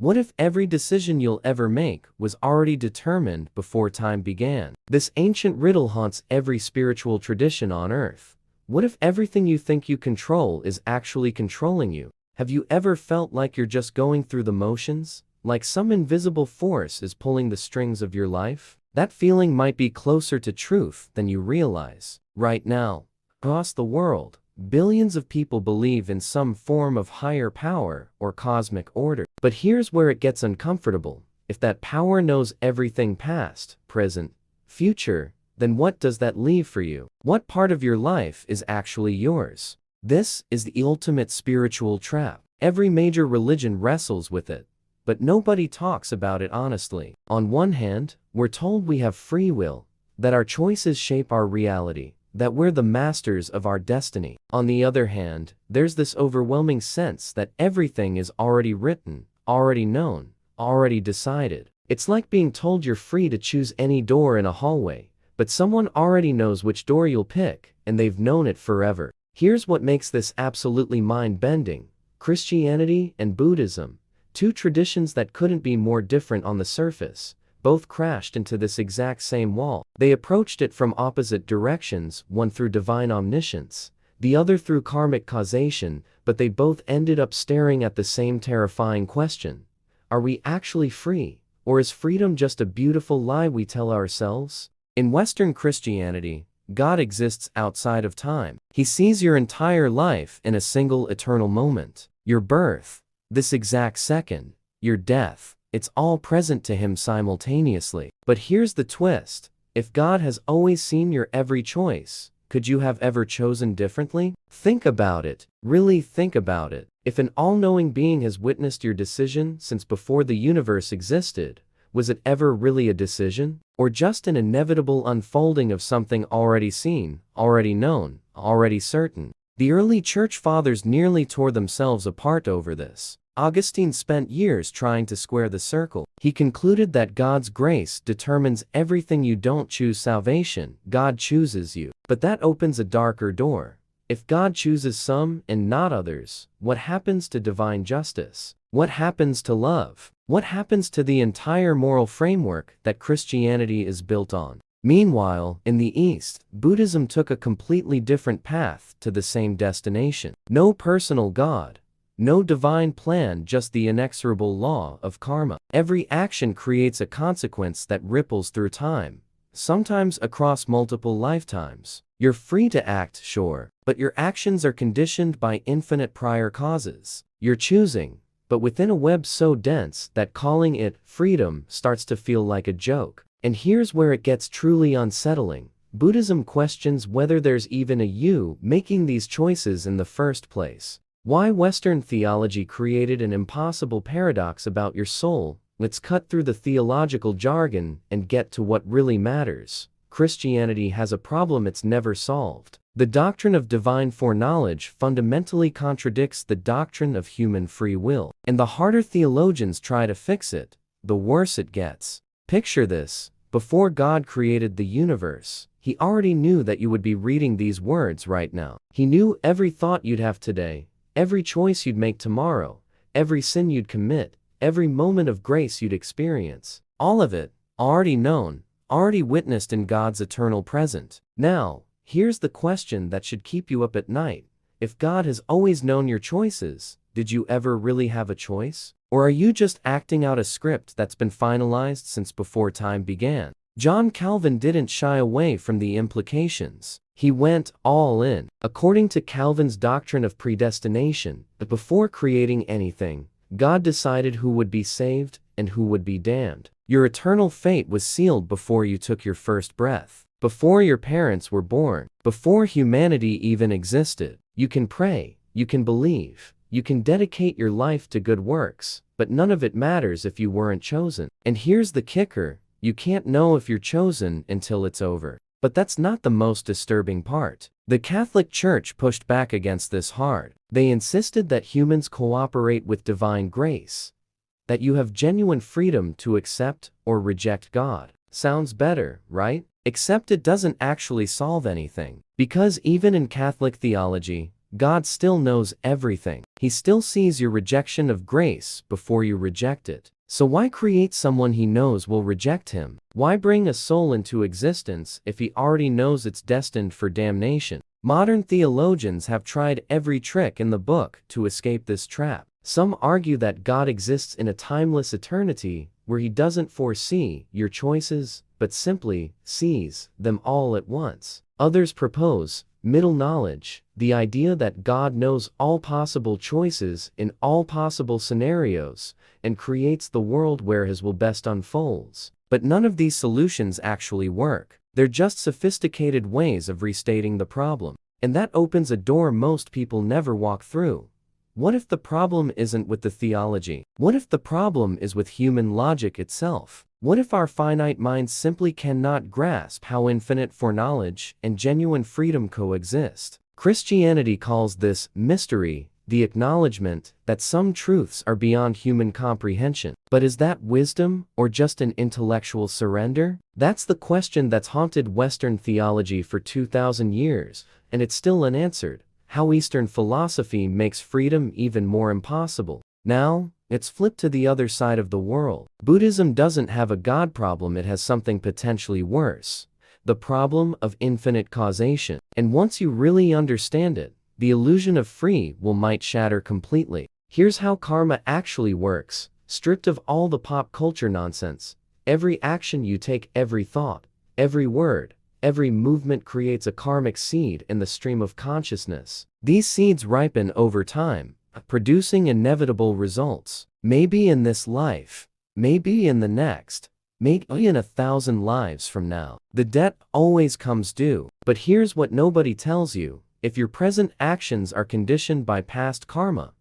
What if every decision you'll ever make was already determined before time began? This ancient riddle haunts every spiritual tradition on earth. What if everything you think you control is actually controlling you? Have you ever felt like you're just going through the motions? Like some invisible force is pulling the strings of your life? That feeling might be closer to truth than you realize. Right now, across the world, billions of people believe in some form of higher power or cosmic order. But here's where it gets uncomfortable. If that power knows everything past, present, future, then what does that leave for you? What part of your life is actually yours? This is the ultimate spiritual trap. Every major religion wrestles with it, but nobody talks about it honestly. On one hand, we're told we have free will, that our choices shape our reality, that we're the masters of our destiny. On the other hand, there's this overwhelming sense that everything is already written, already known, already decided. It's like being told you're free to choose any door in a hallway, but someone already knows which door you'll pick, and they've known it forever. Here's what makes this absolutely mind-bending. Christianity and Buddhism, two traditions that couldn't be more different on the surface, both crashed into this exact same wall. They approached it from opposite directions, one through divine omniscience, the other through karmic causation, but they both ended up staring at the same terrifying question. Are we actually free, or is freedom just a beautiful lie we tell ourselves? In Western Christianity, God exists outside of time. He sees your entire life in a single eternal moment. Your birth, this exact second, your death, it's all present to him simultaneously. But here's the twist. If God has always seen your every choice, could you have ever chosen differently? Think about it. Really think about it. If an all-knowing being has witnessed your decision since before the universe existed, was it ever really a decision? Or just an inevitable unfolding of something already seen, already known, already certain? The early church fathers nearly tore themselves apart over this. Augustine spent years trying to square the circle. He concluded that God's grace determines everything. You don't choose salvation, God chooses you. But that opens a darker door. If God chooses some and not others, what happens to divine justice? What happens to love? What happens to the entire moral framework that Christianity is built on? Meanwhile, in the East, Buddhism took a completely different path to the same destination. No personal God, no divine plan, just the inexorable law of karma. Every action creates a consequence that ripples through time, sometimes across multiple lifetimes. You're free to act, sure, but your actions are conditioned by infinite prior causes. You're choosing, but within a web so dense that calling it freedom starts to feel like a joke. And here's where it gets truly unsettling. Buddhism questions whether there's even a you making these choices in the first place. Why Western theology created an impossible paradox about your soul. Let's cut through the theological jargon and get to what really matters. Christianity has a problem it's never solved. The doctrine of divine foreknowledge fundamentally contradicts the doctrine of human free will. And the harder theologians try to fix it, the worse it gets. Picture this. Before God created the universe, He already knew that you would be reading these words right now. He knew every thought you'd have today, every choice you'd make tomorrow, every sin you'd commit, every moment of grace you'd experience. All of it, already known, already witnessed in God's eternal present. Now, here's the question that should keep you up at night. If God has always known your choices, did you ever really have a choice? Or are you just acting out a script that's been finalized since before time began? John Calvin didn't shy away from the implications. He went all in. According to Calvin's doctrine of predestination, before creating anything, God decided who would be saved and who would be damned. Your eternal fate was sealed before you took your first breath, before your parents were born, before humanity even existed. You can pray, you can believe, you can dedicate your life to good works, but none of it matters if you weren't chosen. And here's the kicker, you can't know if you're chosen until it's over. But that's not the most disturbing part. The Catholic Church pushed back against this hard. They insisted that humans cooperate with divine grace, that you have genuine freedom to accept or reject God. Sounds better, right? Except it doesn't actually solve anything. Because even in Catholic theology, God still knows everything. He still sees your rejection of grace before you reject it. So why create someone he knows will reject him? Why bring a soul into existence if he already knows it's destined for damnation? Modern theologians have tried every trick in the book to escape this trap. Some argue that God exists in a timeless eternity where he doesn't foresee your choices, but simply sees them all at once. Others propose middle knowledge, the idea that God knows all possible choices in all possible scenarios and creates the world where his will best unfolds. But none of these solutions actually work. They're just sophisticated ways of restating the problem. And that opens a door most people never walk through. What if the problem isn't with the theology? What if the problem is with human logic itself? What if our finite minds simply cannot grasp how infinite foreknowledge and genuine freedom coexist? Christianity calls this mystery, the acknowledgement that some truths are beyond human comprehension. But is that wisdom or just an intellectual surrender? That's the question that's haunted Western theology for 2,000 years, and it's still unanswered. How Eastern philosophy makes freedom even more impossible. Now, it's flipped to the other side of the world. Buddhism doesn't have a God problem, it has something potentially worse. The problem of infinite causation. And once you really understand it, the illusion of free will might shatter completely. Here's how karma actually works, stripped of all the pop culture nonsense. Every action you take, every thought, every word, every movement creates a karmic seed in the stream of consciousness. These seeds ripen over time, producing inevitable results. Maybe in this life, maybe in the next, maybe in 1,000 lives from now. The debt always comes due. But here's what nobody tells you. If your present actions are conditioned by past karma,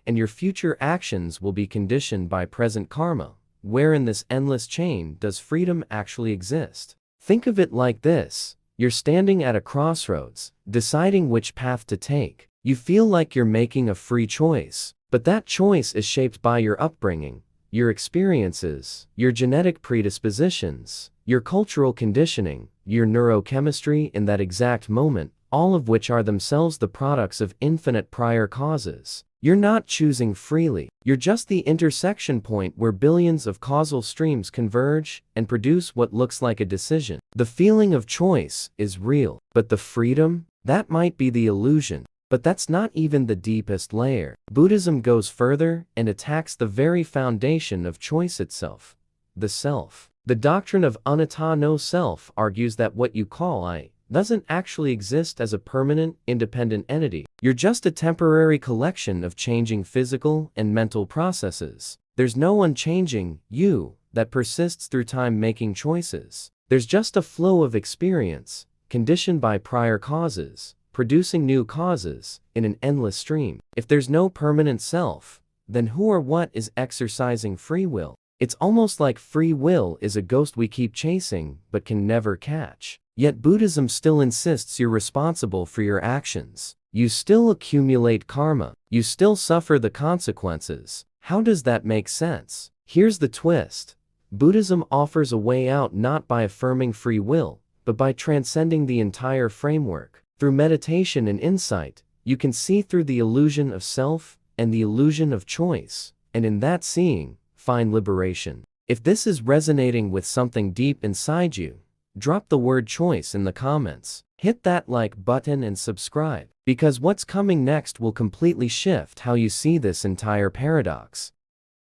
and your future actions will be conditioned by present karma, where in this endless chain does freedom actually exist? Think of it like this. You're standing at a crossroads, deciding which path to take. You feel like you're making a free choice, but that choice is shaped by your upbringing, your experiences, your genetic predispositions, your cultural conditioning, your neurochemistry in that exact moment, all of which are themselves the products of infinite prior causes. You're not choosing freely. You're just the intersection point where billions of causal streams converge and produce what looks like a decision. The feeling of choice is real, but the freedom? That might be the illusion. But that's not even the deepest layer. Buddhism goes further and attacks the very foundation of choice itself, the self. The doctrine of anatta no self argues that what you call I doesn't actually exist as a permanent, independent entity. You're just a temporary collection of changing physical and mental processes. There's no unchanging you that persists through time making choices. There's just a flow of experience, conditioned by prior causes, producing new causes in an endless stream. If there's no permanent self, then who or what is exercising free will? It's almost like free will is a ghost we keep chasing but can never catch. Yet Buddhism still insists you're responsible for your actions. You still accumulate karma. You still suffer the consequences. How does that make sense? Here's the twist. Buddhism offers a way out not by affirming free will, but by transcending the entire framework. Through meditation and insight, you can see through the illusion of self and the illusion of choice, and in that seeing, find liberation. If this is resonating with something deep inside you, drop the word choice in the comments. Hit that like button and subscribe, because what's coming next will completely shift how you see this entire paradox.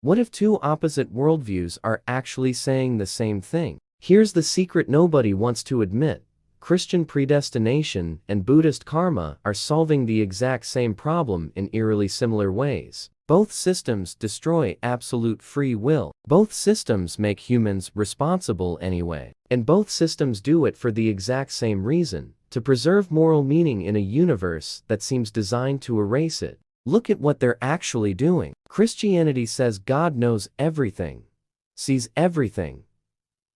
What if two opposite worldviews are actually saying the same thing? Here's the secret nobody wants to admit. Christian predestination and Buddhist karma are solving the exact same problem in eerily similar ways. Both systems destroy absolute free will. Both systems make humans responsible anyway. And both systems do it for the exact same reason, to preserve moral meaning in a universe that seems designed to erase it. Look at what they're actually doing. Christianity says God knows everything, sees everything,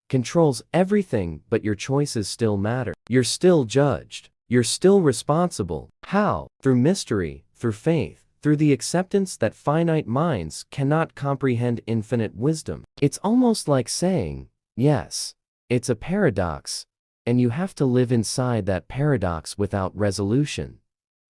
controls everything, but your choices still matter. You're still judged. You're still responsible. How? Through mystery, through faith, through the acceptance that finite minds cannot comprehend infinite wisdom. It's almost like saying, yes, it's a paradox, and you have to live inside that paradox without resolution.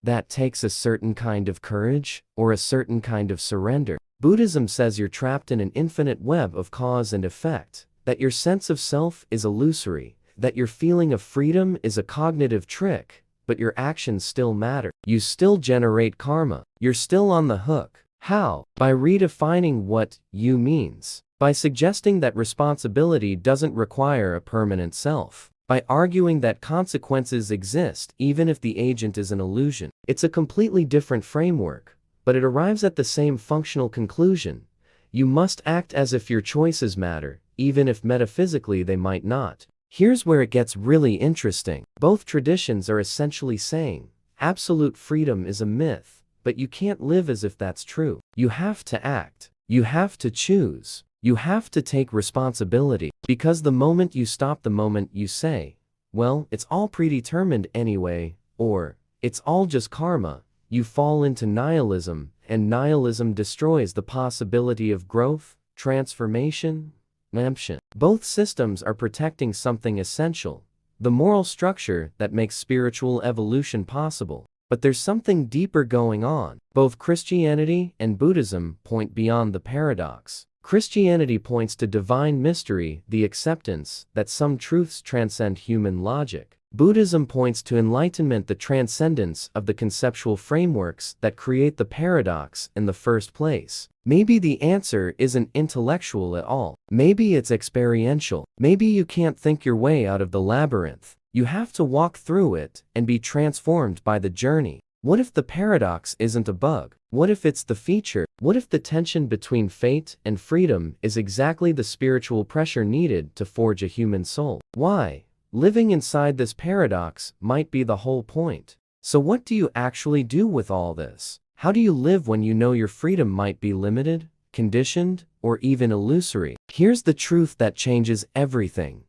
That takes a certain kind of courage, or a certain kind of surrender. Buddhism says you're trapped in an infinite web of cause and effect, that your sense of self is illusory, that your feeling of freedom is a cognitive trick, but your actions still matter. You still generate karma. You're still on the hook. How? By redefining what you means. By suggesting that responsibility doesn't require a permanent self. By arguing that consequences exist even if the agent is an illusion. It's a completely different framework, but it arrives at the same functional conclusion. You must act as if your choices matter, even if metaphysically they might not. Here's where it gets really interesting. Both traditions are essentially saying, absolute freedom is a myth, but you can't live as if that's true. You have to act. You have to choose. You have to take responsibility, because the moment you stop, the moment you say, well, it's all predetermined anyway, or, it's all just karma, you fall into nihilism, and nihilism destroys the possibility of growth, transformation, redemption. Both systems are protecting something essential, the moral structure that makes spiritual evolution possible. But there's something deeper going on. Both Christianity and Buddhism point beyond the paradox. Christianity points to divine mystery, the acceptance that some truths transcend human logic. Buddhism points to enlightenment, the transcendence of the conceptual frameworks that create the paradox in the first place. Maybe the answer isn't intellectual at all. Maybe it's experiential. Maybe you can't think your way out of the labyrinth. You have to walk through it and be transformed by the journey. What if the paradox isn't a bug? What if it's the feature? What if the tension between fate and freedom is exactly the spiritual pressure needed to forge a human soul? Why? Living inside this paradox might be the whole point. So what do you actually do with all this? How do you live when you know your freedom might be limited, conditioned, or even illusory? Here's the truth that changes everything.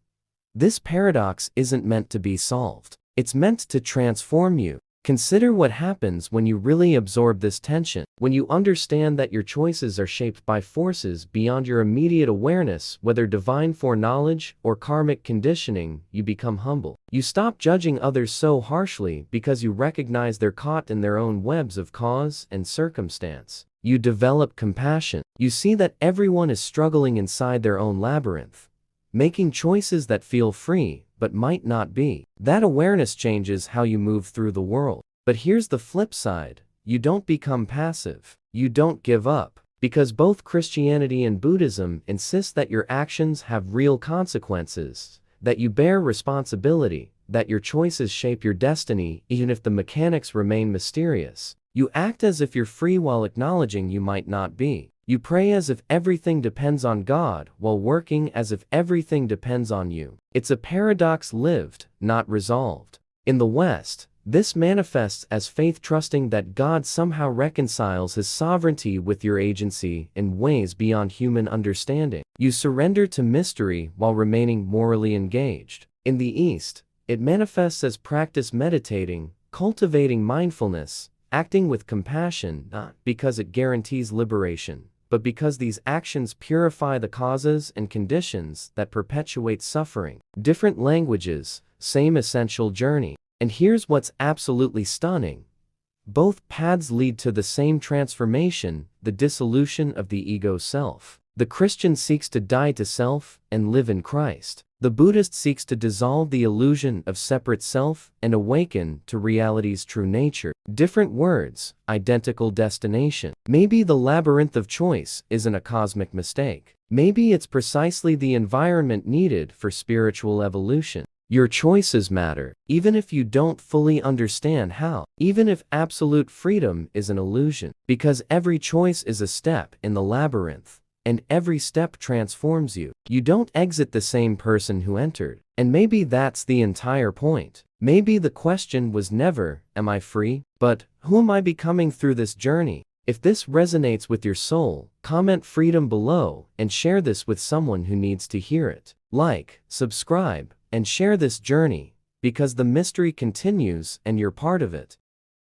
This paradox isn't meant to be solved. It's meant to transform you. Consider what happens when you really absorb this tension, when you understand that your choices are shaped by forces beyond your immediate awareness, whether divine foreknowledge or karmic conditioning. You become humble. You stop judging others so harshly because you recognize they're caught in their own webs of cause and circumstance. You develop compassion. You see that everyone is struggling inside their own labyrinth, making choices that feel free but might not be. That awareness changes how you move through the world. But here's the flip side. You don't become passive. You don't give up. Because both Christianity and Buddhism insist that your actions have real consequences, that you bear responsibility, that your choices shape your destiny even if the mechanics remain mysterious. You act as if you're free while acknowledging you might not be. You pray as if everything depends on God while working as if everything depends on you. It's a paradox lived, not resolved. In the West, this manifests as faith, trusting that God somehow reconciles his sovereignty with your agency in ways beyond human understanding. You surrender to mystery while remaining morally engaged. In the East, it manifests as practice, meditating, cultivating mindfulness, acting with compassion, not because it guarantees liberation, but because these actions purify the causes and conditions that perpetuate suffering. Different languages, same essential journey. And here's what's absolutely stunning. Both paths lead to the same transformation, the dissolution of the ego self. The Christian seeks to die to self and live in Christ. The Buddhist seeks to dissolve the illusion of separate self and awaken to reality's true nature. Different words, identical destination. Maybe the labyrinth of choice isn't a cosmic mistake. Maybe it's precisely the environment needed for spiritual evolution. Your choices matter, even if you don't fully understand how, even if absolute freedom is an illusion, because every choice is a step in the labyrinth. And every step transforms you. You don't exit the same person who entered. And maybe that's the entire point. Maybe the question was never, am I free? But, who am I becoming through this journey? If this resonates with your soul, comment freedom below and share this with someone who needs to hear it. Like, subscribe, and share this journey, because the mystery continues and you're part of it.